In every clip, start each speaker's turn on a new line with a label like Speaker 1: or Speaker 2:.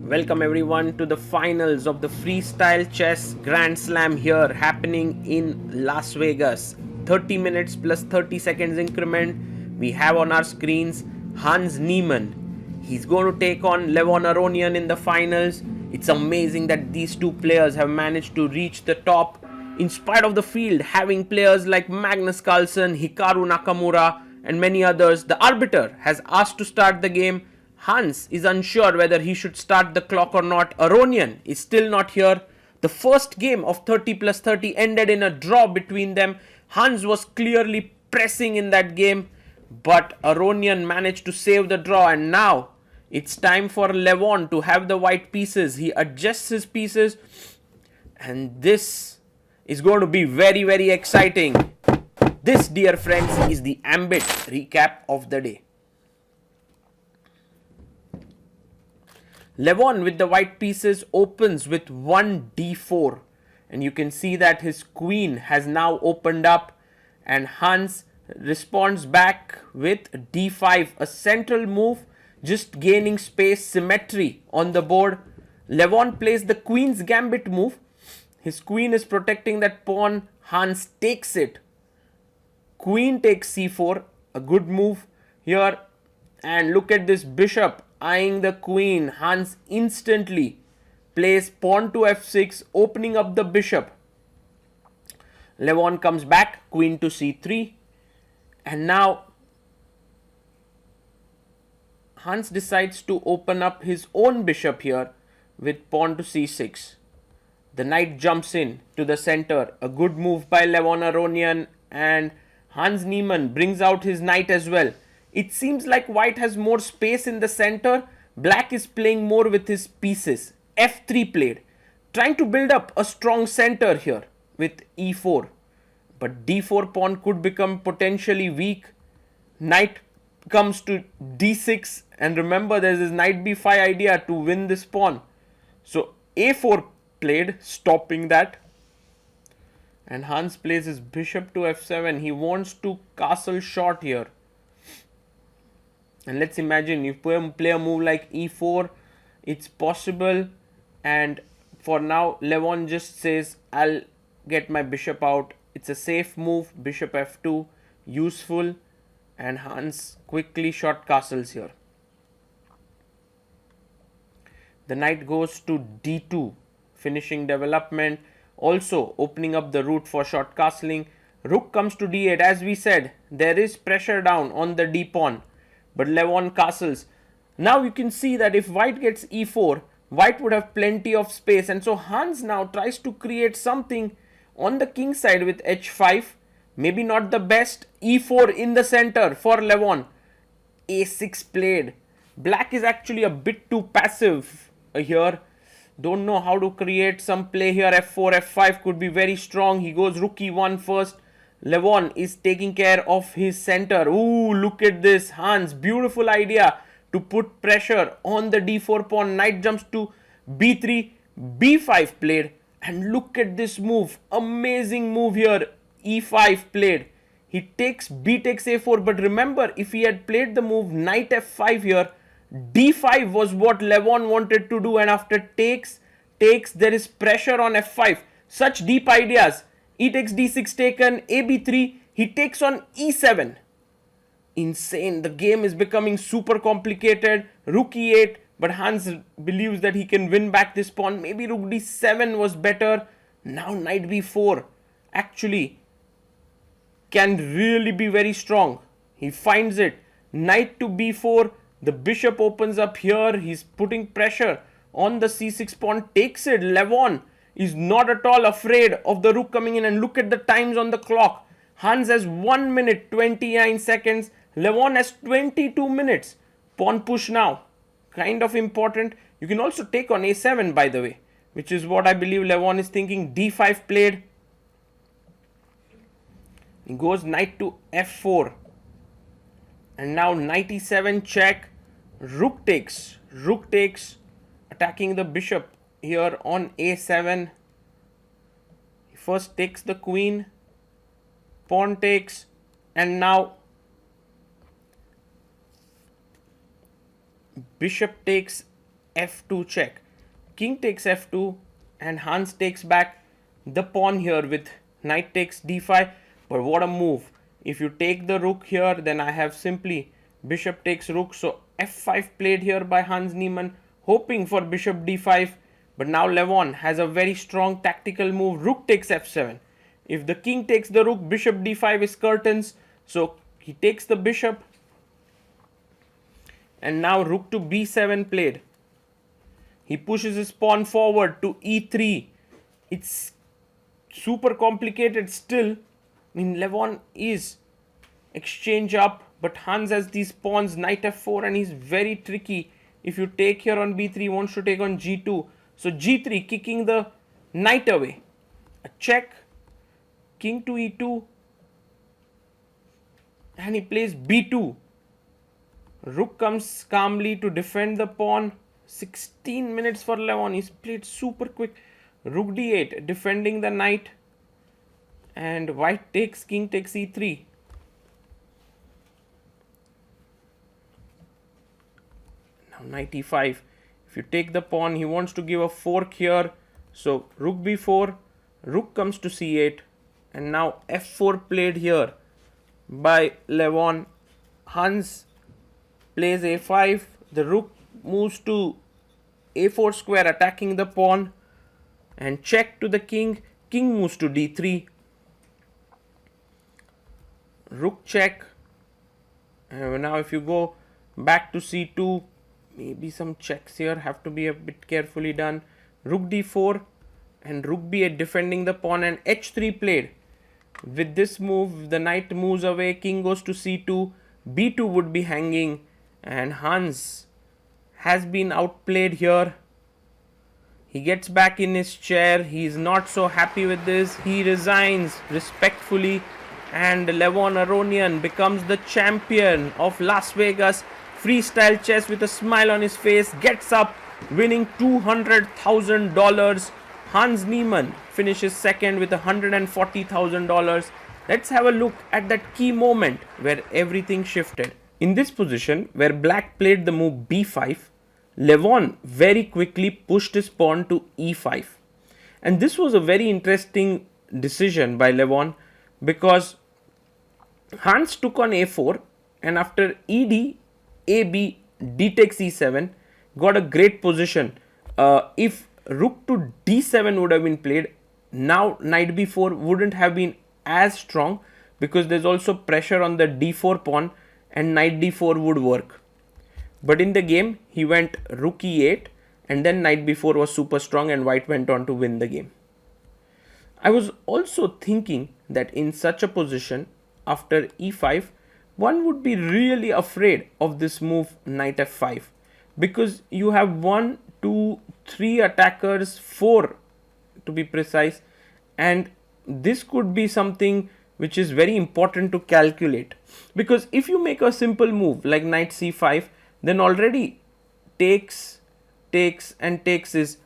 Speaker 1: Welcome everyone to the finals of the Freestyle Chess Grand Slam here happening in Las Vegas. 30 minutes plus 30 seconds increment. We have on our screens Hans Niemann. He's going to take on Levon Aronian in the finals. It's amazing that these two players have managed to reach the top in spite of the field having players like Magnus Carlsen, Hikaru Nakamura and many others. The arbiter has asked to start the game. Hans is unsure whether he should start the clock or not. Aronian is still not here. The first game of 30 plus 30 ended in a draw between them. Hans was clearly pressing in that game, but Aronian managed to save the draw, and now it's time for Levon to have the white pieces. He adjusts his pieces, and this is going to be very exciting. This, dear friends, is the Ambit recap of the day. Levon with the white pieces opens with 1 d4, and you can see that his queen has now opened up, and Hans responds back with d5, a central move, just gaining space, symmetry on the board. Levon plays the queen's gambit move. His queen is protecting that pawn. Hans takes it. Queen takes c4, a good move here, and look at this bishop eyeing the queen. Hans instantly plays pawn to f6, opening up the bishop. Levon comes back, queen to c3, and now Hans decides to open up his own bishop here with pawn to c6. The knight jumps in to the center, a good move by Levon Aronian, and Hans Niemann brings out his knight as well. It seems like white has more space in the center. Black is playing more with his pieces. f3 played, trying to build up a strong center here with e4. But d4 pawn could become potentially weak. Knight comes to d6, and remember there's this knight b5 idea to win this pawn. So a4 played, stopping that. And Hans plays his bishop to f7. He wants to castle short here. And let's imagine you play a move like e4, it's possible. And for now, Levon just says, I'll get my bishop out. It's a safe move, bishop f2, useful. And Hans quickly short castles here. The knight goes to d2, finishing development, also opening up the route for short castling. Rook comes to d8. As we said, there is pressure down on the d pawn, but Levon castles. Now you can see that if white gets e4, white would have plenty of space, and so Hans now tries to create something on the king side with h5. Maybe not the best. e4 in the center for Levon. a6 played. Black is actually a bit too passive here. Don't know how to create some play here. f4, f5 could be very strong. He goes rook e1 first. Levon is taking care of his center. Ooh, look at this. Hans, beautiful idea to put pressure on the d4 pawn. Knight jumps to b3, b5 played. And look at this move. Amazing move here. e5 played. He takes b takes a4. But remember, if he had played the move knight f5 here, d5 was what Levon wanted to do, and after takes, there is pressure on f5. Such deep ideas. E takes d6 taken, ab3, he takes on e7. Insane. The game is becoming super complicated. Rook e8, but Hans believes that he can win back this pawn. Maybe rook d7 was better. Now knight b4 actually can really be very strong. He finds it. Knight to b4. The bishop opens up here. He's putting pressure on the c6 pawn. Takes it. Levon is not at all afraid of the rook coming in. And look at the times on the clock. Hans has 1 minute 29 seconds. Levon has 22 minutes. Pawn push now. Kind of important. You can also take on a7, by the way, which is what I believe Levon is thinking. d5 played. He goes knight to f4. And now knight e7 check. Rook takes. Rook takes. Attacking the bishop here on a7. He first takes the queen. Pawn takes. And now bishop takes f2 check. King takes f2 and Hans takes back the pawn here with knight takes d5. But what a move. If you take the rook here, then I have simply bishop takes rook. So f5 played here by Hans Niemann, hoping for bishop d5. But now Levon has a very strong tactical move. Rook takes f7. If the king takes the rook, bishop d5 is curtains. So he takes the bishop. And now rook to b7 played. He pushes his pawn forward to e3. It's super complicated still. I mean, Levon is exchange up, but Hans has these pawns, knight f4, and he's very tricky. If you take here on b3, he wants to take on g2. So g3, kicking the knight away. A check, king to e2, and he plays b2. Rook comes calmly to defend the pawn. 16 minutes for Levon. He's played super quick. Rook d8, defending the knight. And white takes, king takes e3. Now knight e5. If you take the pawn, he wants to give a fork here. So rook b4, rook comes to c8. And now f4 played here by Levon. Hans plays a5. The rook moves to a4 square, attacking the pawn. And check to the king. King moves to d3. Rook check. And now if you go back to c2, maybe some checks here have to be a bit carefully done. Rook d4 and rook b8 defending the pawn, and h3 played. With this move, the knight moves away, king goes to c2, b2 would be hanging, and Hans has been outplayed here. He gets back in his chair. He is not so happy with this. He resigns respectfully, and Levon Aronian becomes the champion of Las Vegas freestyle chess with a smile on his face, gets up winning $200,000. Hans Niemann finishes second with $140,000. Let's have a look at that key moment where everything shifted. In this position, where black played the move b5, Levon very quickly pushed his pawn to e5. And this was a very interesting decision by Levon, because Hans took on a4, and after ed, ab, d takes e7, got a great position. If rook to d7 would have been played, now knight b4 wouldn't have been as strong, because there's also pressure on the d4 pawn, and knight d4 would work. But in the game, he went rook e8, and then knight b4 was super strong, and white went on to win the game. I was also thinking that in such a position, after e5, one would be really afraid of this move knight f5, because you have 1, 2, 3 attackers, 4 to be precise, and this could be something which is very important to calculate, because if you make a simple move like knight c5, then already takes is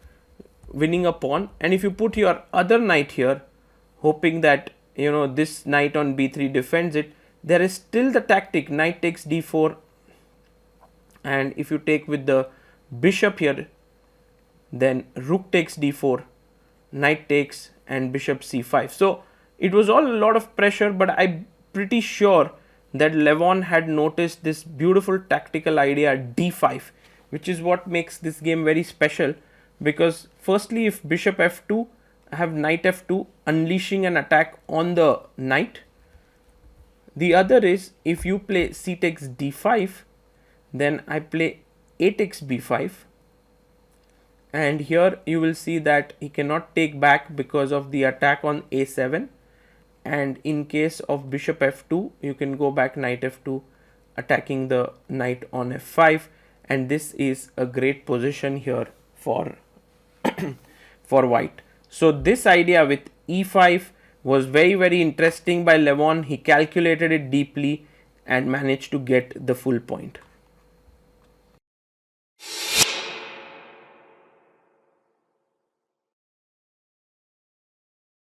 Speaker 1: winning a pawn, and if you put your other knight here, hoping that this knight on b3 defends it, there is still the tactic knight takes d4, and if you take with the bishop here, then rook takes d4, knight takes, and bishop c5. So it was all a lot of pressure, but I'm pretty sure that Levon had noticed this beautiful tactical idea d5, which is what makes this game very special, because firstly, if bishop f2, I have knight f2 unleashing an attack on the knight. The other is, if you play c takes d5, then I play a takes b5, and here you will see that he cannot take back because of the attack on a7, and in case of bishop f2, you can go back knight f2, attacking the knight on f5, and this is a great position here for for white. So this idea with e5 was very, very interesting by Levon. He calculated it deeply and managed to get the full point.